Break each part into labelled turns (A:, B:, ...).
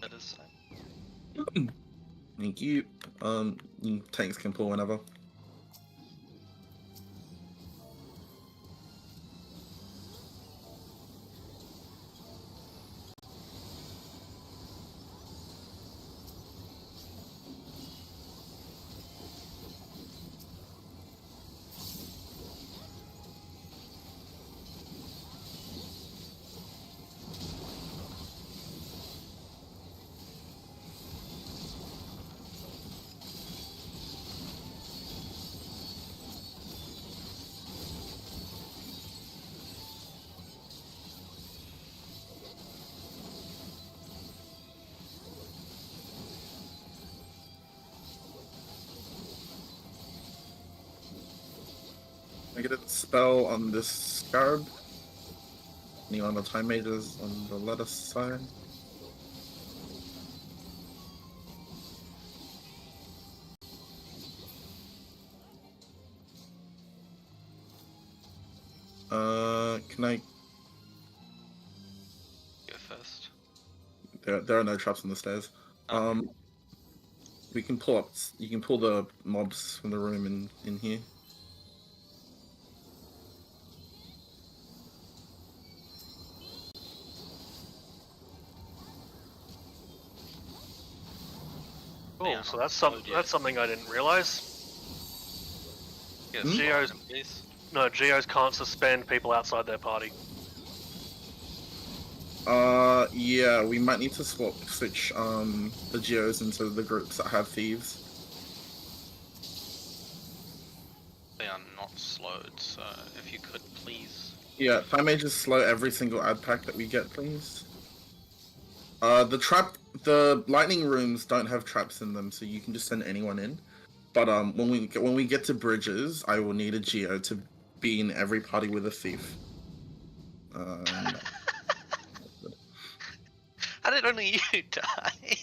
A: That is.
B: Thank you. Tanks can pull whenever. I get a spell on this scarab. Anyone on the time mages on the lettuce side? Can I?
A: Go first.
B: There are no traps on the stairs.
A: Okay.
B: We can pull up. You can pull the mobs from the room in here.
C: Oh, so that's something I didn't realize.
A: Yeah,
C: Geos, no, Geos can't suspend people outside their party.
B: Yeah, we might need to switch the geos into the groups that have thieves.
A: They are not slowed, so if you could please.
B: Yeah, time mages slow every single ad pack that we get, please. The lightning rooms don't have traps in them, so you can just send anyone in. But when we get to bridges, I will need a geo to be in every party with a thief.
A: How did only you die?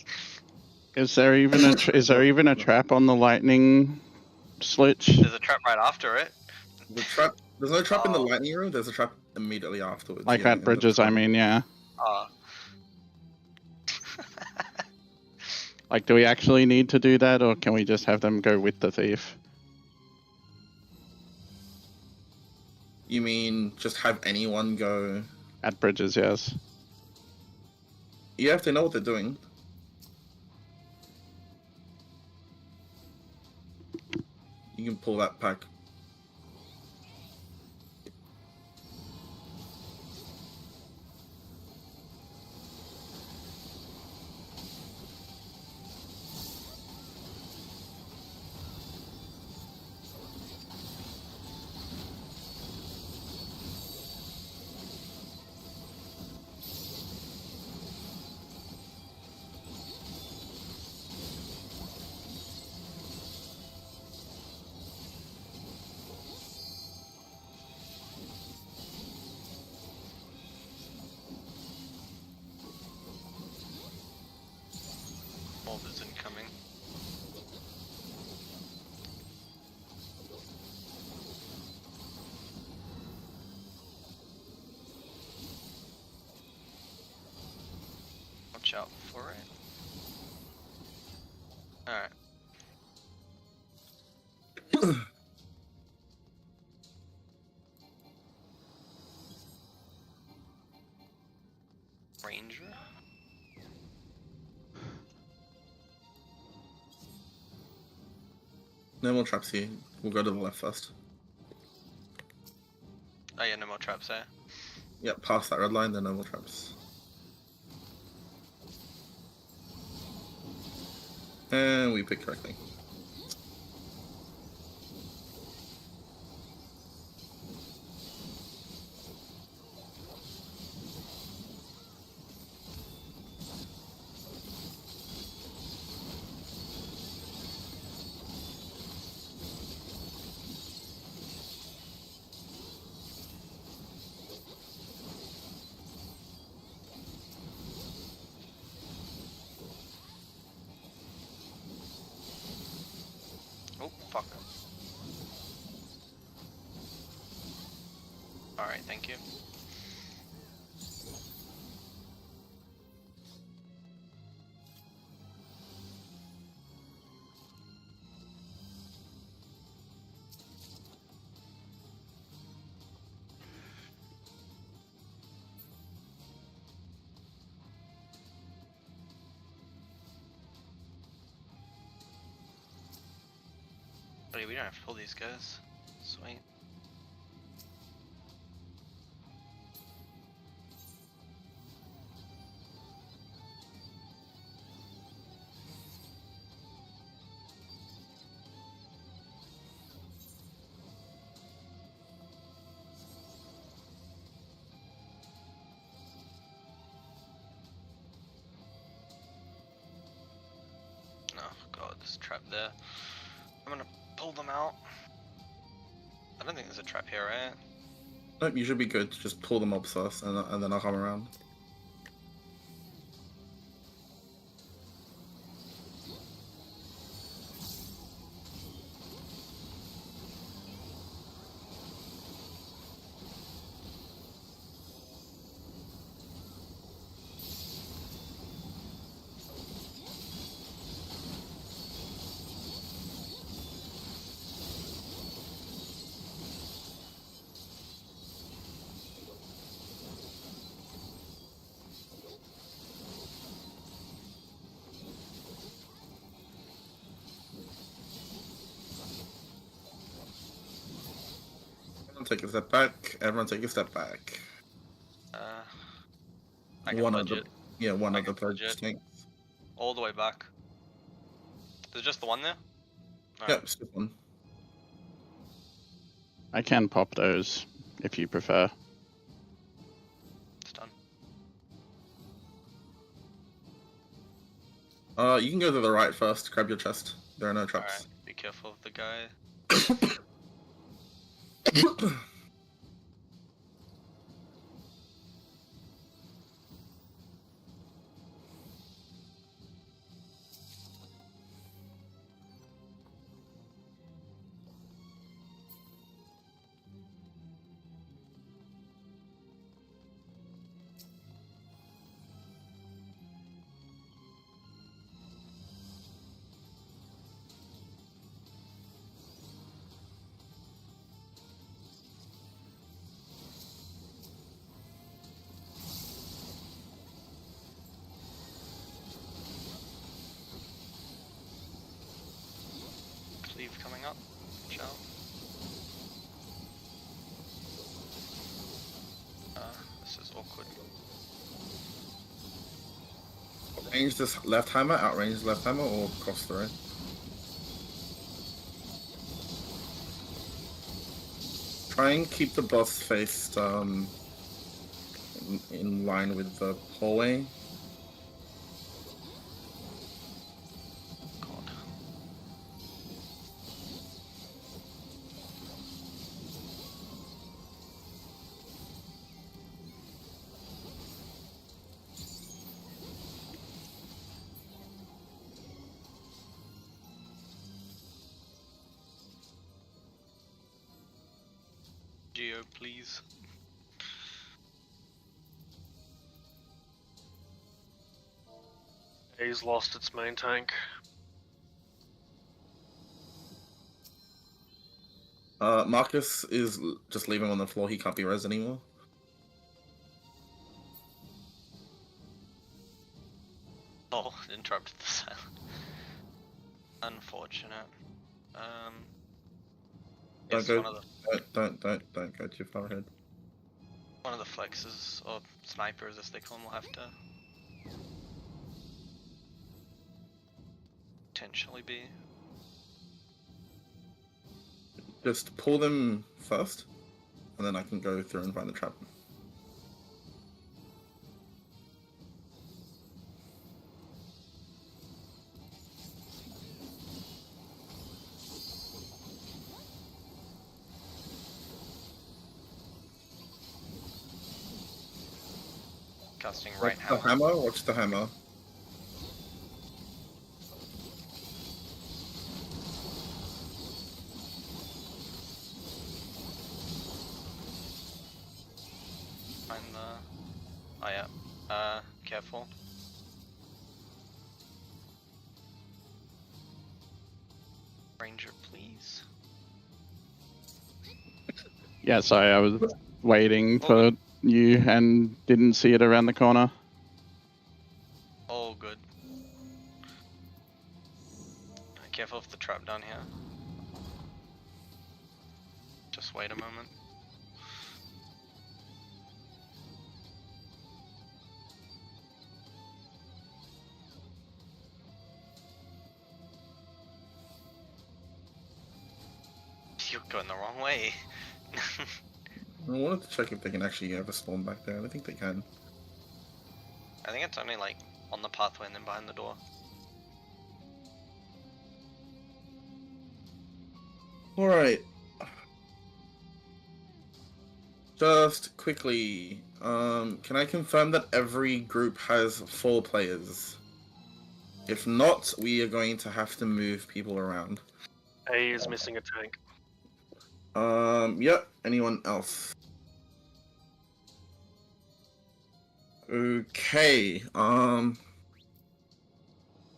D: Is there even a trap on the lightning switch?
A: There's a trap right after it.
B: There's no trap in the lightning room. There's a trap immediately afterwards.
D: Like at bridges, I mean, yeah. Like, do we actually need to do that, or can we just have them go with the thief?
B: You mean just have anyone go
D: at bridges? Yes.
B: Yeah, if they know what they're doing. You can pull that pack.
A: Mob is incoming. Watch out for it. Alright. Ranger?
B: No more traps here. We'll go to the left first.
A: Oh yeah, no more traps there.
B: Yep, past that red line, then no more traps. And we picked correctly.
A: Oh, fuck. Alright, thank you. Actually, we don't have to pull these guys. Sweet. Oh god, there's a trap there. I'm gonna pull them out. I don't think there's a trap here, right?
B: Nope, you should be good. Just pull them up first, and then I'll come around. Take a step back. Everyone take a step back.
A: I can
B: One
A: budget.
B: of the one
A: I
B: of the
A: can budget.
B: tanks.
A: All the way back. There's just the one there?
B: Yep, skip one.
D: I can pop those if you prefer.
A: It's done.
B: You can go to the right first. Grab your chest. There are no traps.
A: Alright, be careful of the guy. Cleave coming up. Shell. This is awkward.
B: Range this left hammer, outrange left hammer, or cross the right. Try and keep the boss faced in line with the hallway.
A: God. Geo, please.
C: He's lost its main tank.
B: Marcus is just leave him on the floor. He can't be res anymore.
A: Oh, interrupted the silence. Unfortunate.
B: Don't
A: Yes,
B: go.
A: one of the
B: Don't go too far ahead.
A: flexes, or snipers as they call them, will have to potentially be.
B: Just pull them first, and then I can go through and find the trap.
A: Casting right
B: Watch the
A: hammer.
B: hammer. Watch the hammer.
A: Find the. Oh yeah. Careful. Ranger, please.
D: Yeah, sorry, I was waiting for you and didn't see it around the corner.
A: Oh, good. Careful of the trap down here. Just wait a moment. You're going the wrong way.
B: I wanted to check if they can actually ever spawn back there. I don't think they can.
A: I think it's only like on the pathway and then behind the door.
B: Alright. Just quickly, can I confirm that every group has 4 players? If not, we are going to have to move people around.
C: A is missing a tank.
B: Yep. Anyone else? Okay.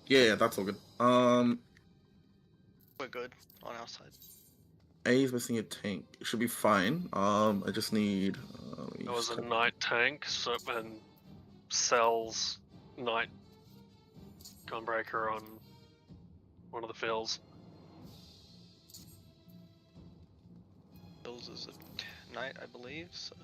B: Yeah, that's all good.
A: We're good on our side.
B: A is missing a tank. It should be fine. I just need.
C: There was a night tank, so and Cell's night gunbreaker on one of the fields.
A: Bills is a knight, I believe. So.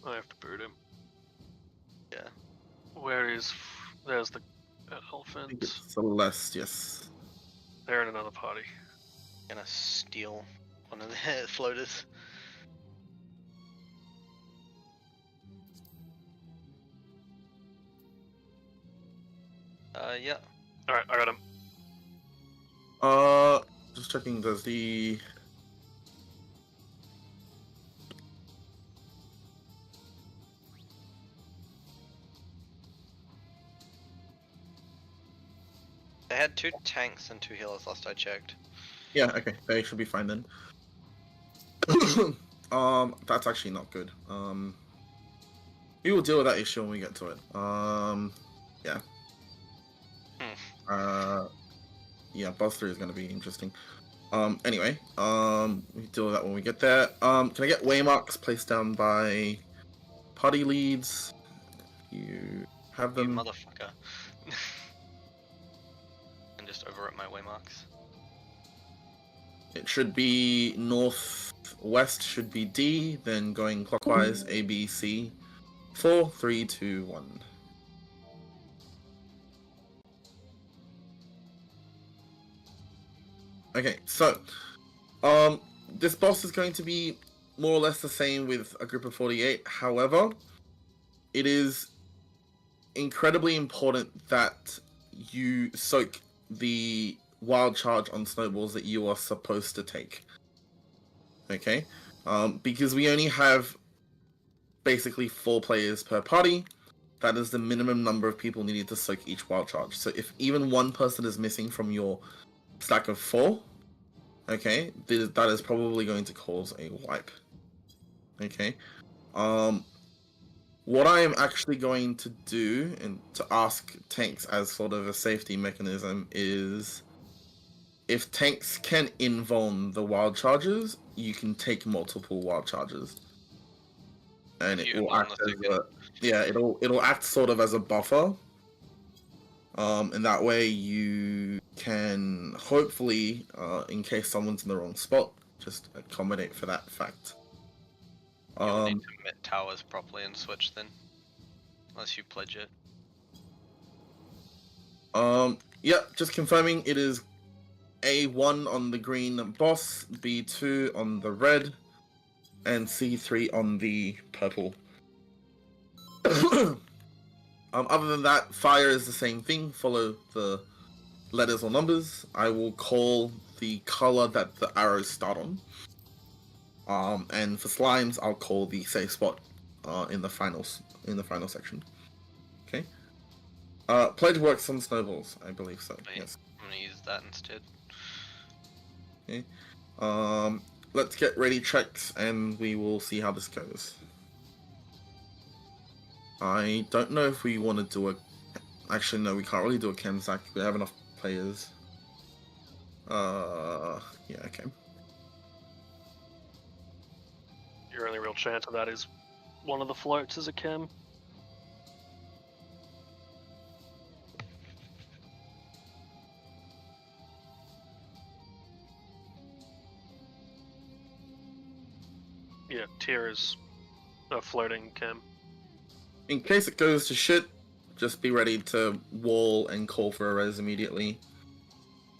C: I have to boot him.
A: Yeah.
C: Where is? There's the
B: I
C: elephant.
B: think it's Celeste. Yes.
C: They're in another party.
A: Gonna steal one of the floaters. Yeah.
C: Alright, I got him.
B: Just checking. Does the
A: They had 2 tanks and 2 healers last I checked.
B: Yeah, okay, they should be fine then. That's actually not good. We will deal with that issue when we get to it. Yeah. Yeah, boss 3 is going to be interesting. Anyway, we deal with that when we get there. Can I get waymarks placed down by party leads? You have
A: You
B: them.
A: motherfucker. And just overwrite my waymarks.
B: It should be northwest should be D, then going clockwise A, B, C. 4, 3, 2, 1. Okay, so this boss is going to be more or less the same with a group of 48. However, it is incredibly important that you soak the wild charge on snowballs that you are supposed to take. Okay? Because we only have basically 4 players per party. That is the minimum number of people needed to soak each wild charge. So if even one person is missing from your stack of 4, okay, that is probably going to cause a wipe. Okay? What I am actually going to do, and to ask tanks as sort of a safety mechanism, is if tanks can invuln the wild charges, you can take multiple wild charges. And it will act as a, yeah, it'll act sort of as a buffer. And that way you can hopefully, in case someone's in the wrong spot, just accommodate for that fact.
A: You'll need to commit towers properly and switch then. Unless you pledge it.
B: Yeah, just confirming it is A1 on the green boss, B2 on the red, and C3 on the purple. Other than that, fire is the same thing. Follow the letters or numbers. I will call the color that the arrows start on. And for slimes, I'll call the safe spot in the final section. Okay. Pledge works on snowballs, I believe so. Yes.
A: I'm gonna use that instead.
B: Okay. Let's get ready checks, and we will see how this goes. I don't know if we want to do a Actually, no, we can't really do a chem sack. We have enough players. Yeah, okay.
C: Your only real chance of that is one of the floats is a chem. Yeah, tier is a floating chem.
B: In case it goes to shit, just be ready to wall and call for a res immediately.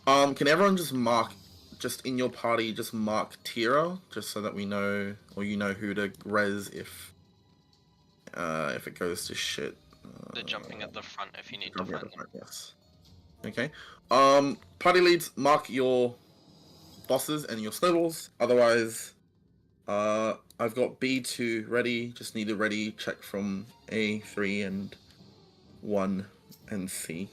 B: Can everyone just mark, just in your party, just mark Tira, just so that we know, or you know who to res if it goes to shit.
A: They're jumping at the front if you need to
B: Jumping at
A: find
B: the
A: them.
B: front, yes. Okay. Party leads, mark your bosses and your snowballs. Otherwise, I've got B2 ready. Just need a ready check from A3 and 1 and C.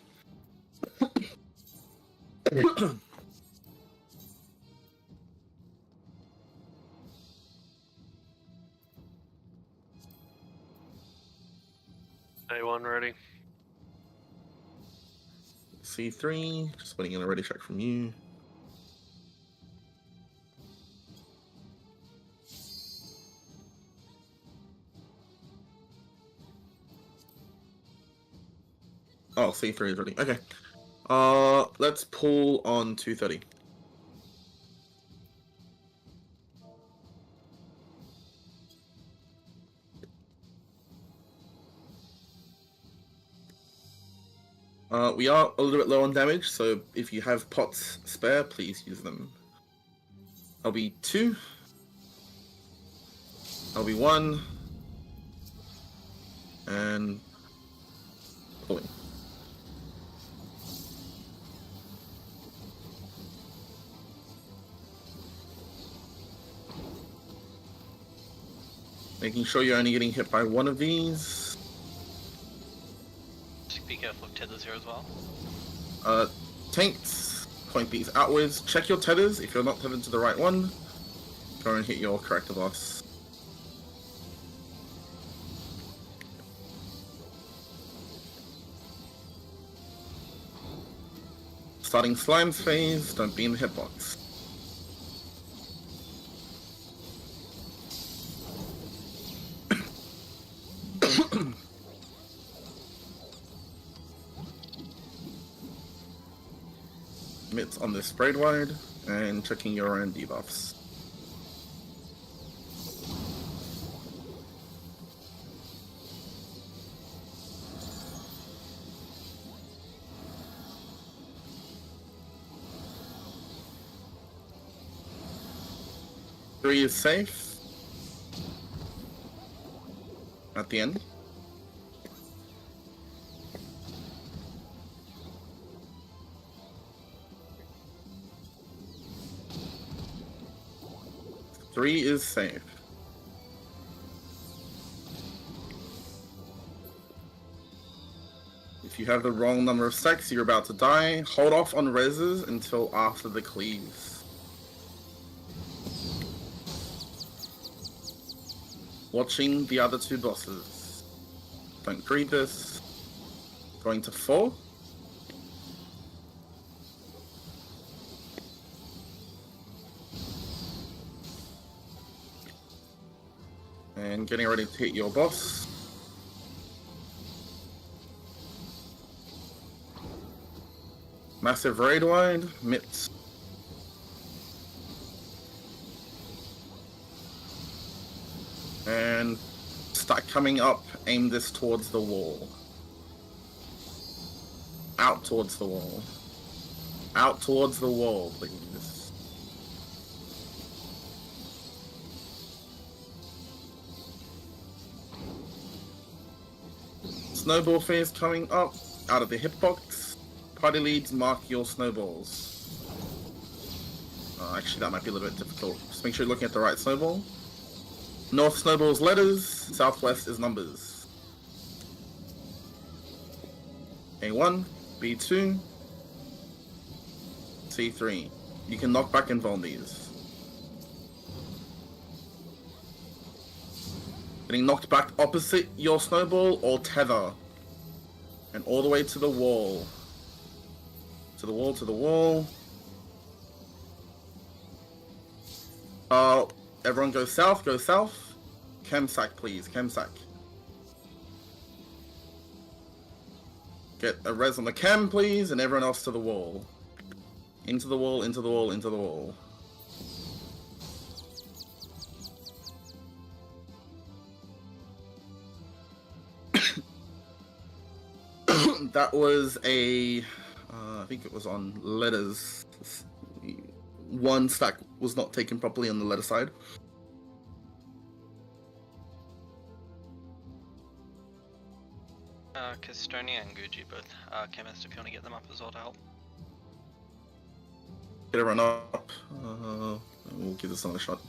C: A1 ready.
B: C3, just waiting on a ready check from you. Oh, C3 is ready. Okay. Let's pull on 230. We are a little bit low on damage, so if you have pots spare, please use them. LB2. LB1. And pulling. Making sure you're only getting hit by one of these.
A: Just be careful of tethers here as well.
B: Tanks, point these outwards. Check your tethers. If you're not tethered to the right one, go and hit your character boss. Starting slimes phase, don't be in the hitbox. Mitts on this sprayed wide, and checking your own debuffs. Three is safe. At the end. Three is safe. If you have the wrong number of stacks, you're about to die. Hold off on reses until after the cleaves. Watching the other two bosses. Don't greed this. Going to 4. And getting ready to hit your boss. Massive raid wide, mitts. And start coming up, aim this towards the wall. Out towards the wall. Out towards the wall, please. Snowball phase coming up, out of the hitbox. Party leads, mark your snowballs. Actually, that might be a little bit difficult. Just make sure you're looking at the right snowball. North snowballs letters, southwest is numbers. A1, B2, C3. You can knock back and vuln these. Getting knocked back opposite your snowball or tether. And all the way to the wall. To the wall, to the wall. Everyone go south, go south. Chemsack, please, Chemsack. Get a res on the chem, please, and everyone else to the wall. Into the wall, into the wall, into the wall. That was a, I think it was on letters. One stack was not taken properly on the letter side.
A: Kestonia and Gucci both chemist if you want to get them up as well to help.
B: Get everyone up. We'll give this another shot.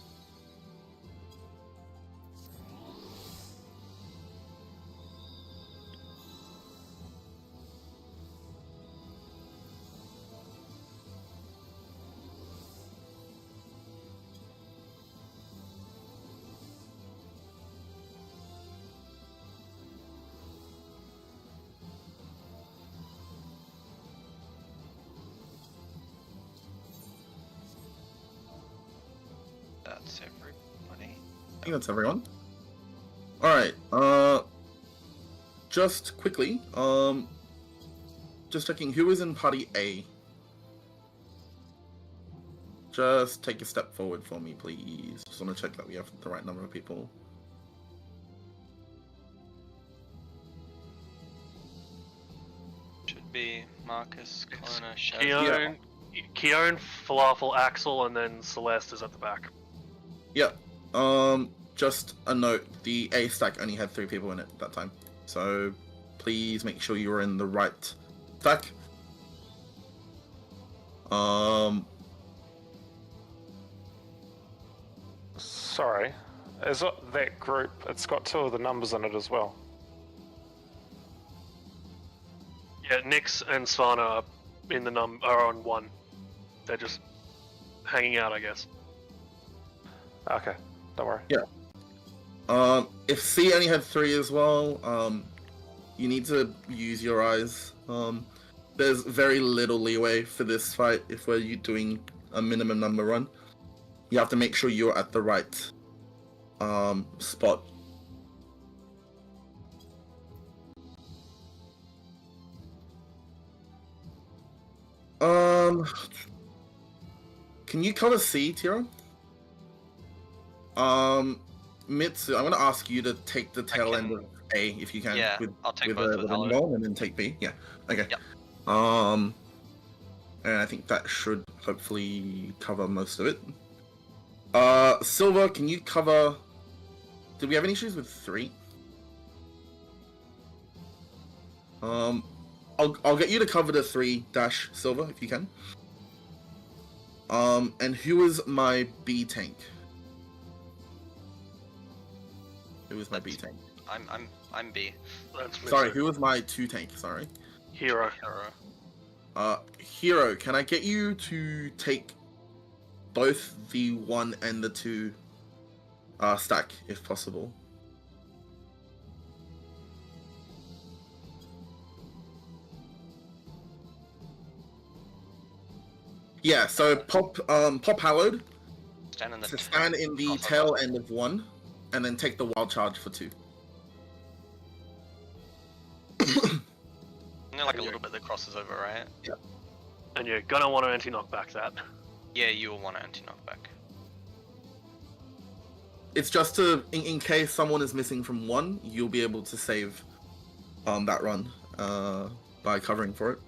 A: That's everybody.
B: I think that's everyone. Alright, just quickly, just checking who is in party A. Just take a step forward for me, please. Just want to check that we have the right number of people.
A: Should be Marcus, Clona,
C: Keown, Falafel, Axel, and then Celeste is at the back.
B: Yeah. Just a note, the A stack only had 3 people in it that time. So please make sure you're in the right stack.
E: Sorry, is it that group? It's got 2 of the numbers in it as well.
C: Yeah, Nyx and Svana are on 1. They're just hanging out, I guess.
E: Okay, don't worry.
B: Yeah. If C only had 3 as well, you need to use your eyes. There's very little leeway for this fight if we're doing a minimum number run. You have to make sure you're at the right spot. Can you cover C, Tira? Mitsu, I'm gonna ask you to take the tail end of A if you can.
A: Yeah, I'll take
B: with
A: both
B: with
A: with
B: Ringo, and then take B. Yeah. Okay.
A: Yep.
B: And I think that should hopefully cover most of it. Silver, can you cover? Did we have any issues with 3? I'll get you to cover the 3 dash Silver if you can. And who is my B tank? Who is my B tank?
A: I'm B.
C: That's
B: Sorry,
C: Mitsu.
B: who was my 2 tank? Sorry.
C: Hero.
B: Hero, can I get you to take both the 1 and the 2 stack, if possible? Yeah, so pop Hallowed,
A: Stand in the
B: to stand in the tail end of 1, and then take the wild charge for 2.
A: Like a little bit that crosses over, right?
B: Yeah.
C: And you're gonna want to anti-knockback that.
A: Yeah, you will want to anti-knockback.
B: It's just to, in case someone is missing from 1, you'll be able to save that run by covering for it.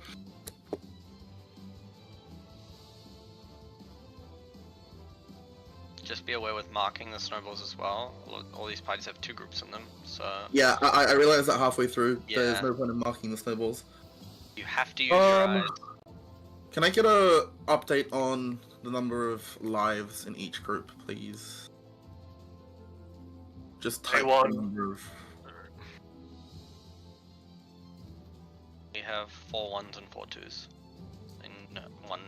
A: Just be aware with marking the snowballs as well. All these parties have 2 groups in them, so
B: Yeah, I realized that halfway through. There's
A: Yeah.
B: no point in marking the snowballs.
A: you have to use your eyes.
B: Can I get a update on the number of lives in each group, please? Just type the
C: A1.
B: number of...
A: We have 4 1s and 4 2s in 1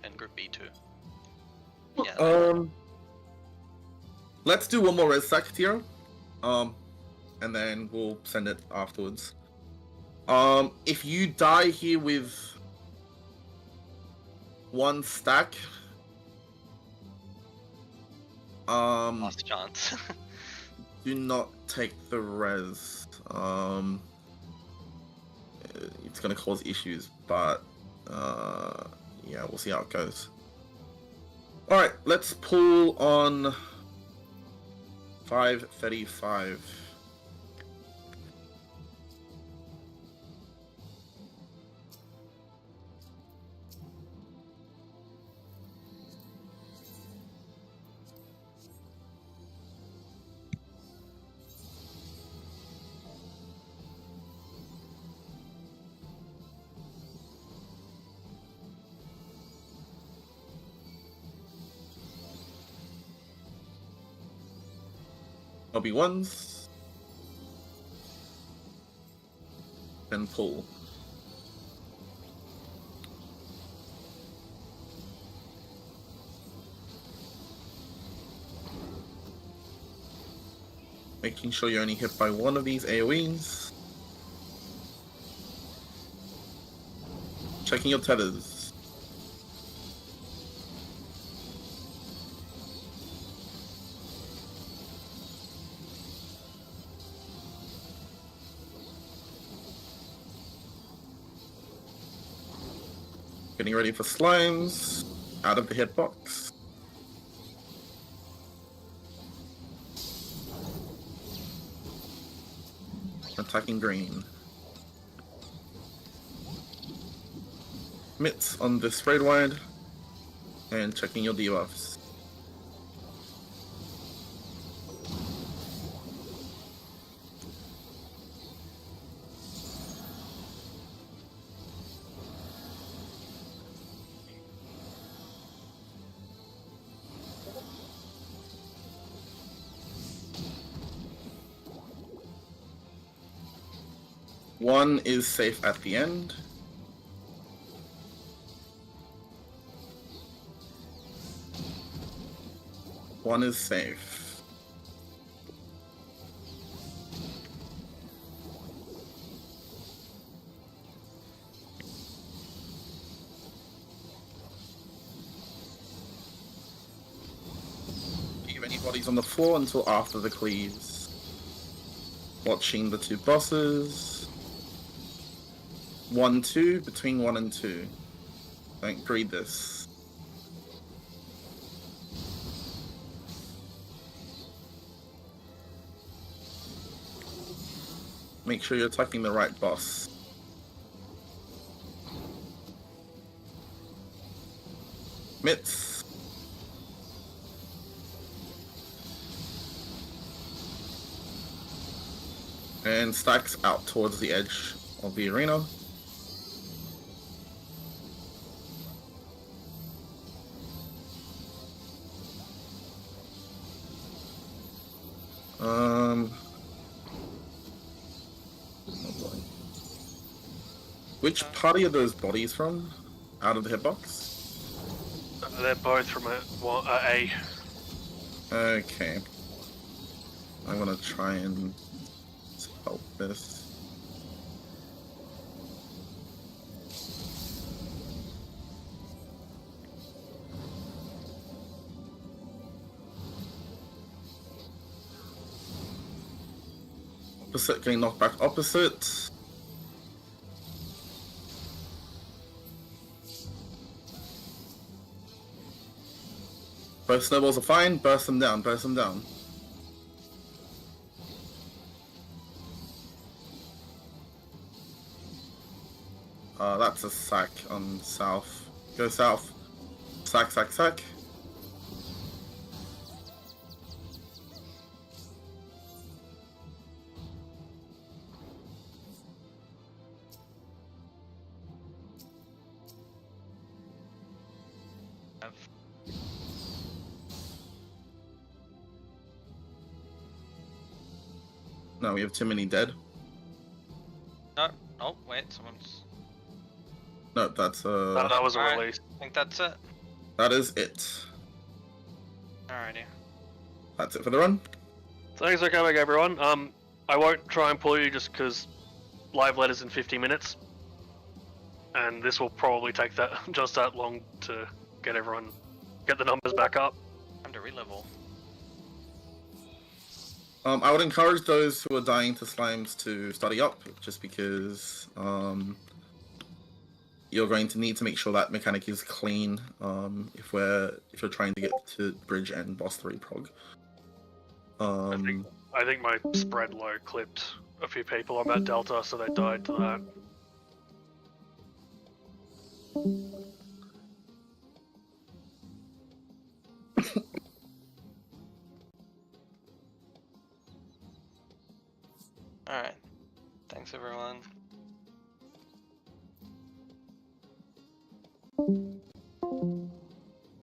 A: and group B 2. Yeah.
B: Let's do one more res sack tier, and then we'll send it afterwards. If you die here with 1 stack,
A: Last chance.
B: do not take the res. It's gonna cause issues, but yeah, we'll see how it goes. All right, let's pull on 535. LB1s. And pull. Making sure you're only hit by 1 of these AoEs. Checking your tethers. Getting ready for slimes. Out of the hitbox. Attacking green. Mitts on this raid wide. And checking your debuffs. One is safe at the end. One is safe. Leave any bodies on the floor until after the cleaves. Watching the 2 bosses. 1, 2, between 1 and 2. Don't greed this. Make sure you're attacking the right boss. Mitts. And stacks out towards the edge of the arena. Oh boy. Which party are those bodies from? Out of the hitbox?
C: They're both from A.
B: Okay. I'm gonna try and help this. Opposite getting knocked back opposite. Both snowballs are fine, burst them down, burst them down. That's a sack on south. Go south. Sack, sack, sack. No, we have too many dead.
A: No, oh wait, someone's.
B: No, that's
C: That was a
A: Alright.
C: release.
A: I think that's it.
B: that is it.
A: Alrighty.
B: That's it for the run.
C: Thanks for coming, everyone. I won't try and pull you just because live letters in 50 minutes, and this will probably take that just that long to get the numbers back up.
A: Time to relevel.
B: I would encourage those who are dying to slimes to study up, just because you're going to need to make sure that mechanic is clean if you're trying to get to bridge and boss 3 prog.
C: I think my spread low clipped a few people on that delta, so they died to that.
A: Alright. Thanks, everyone.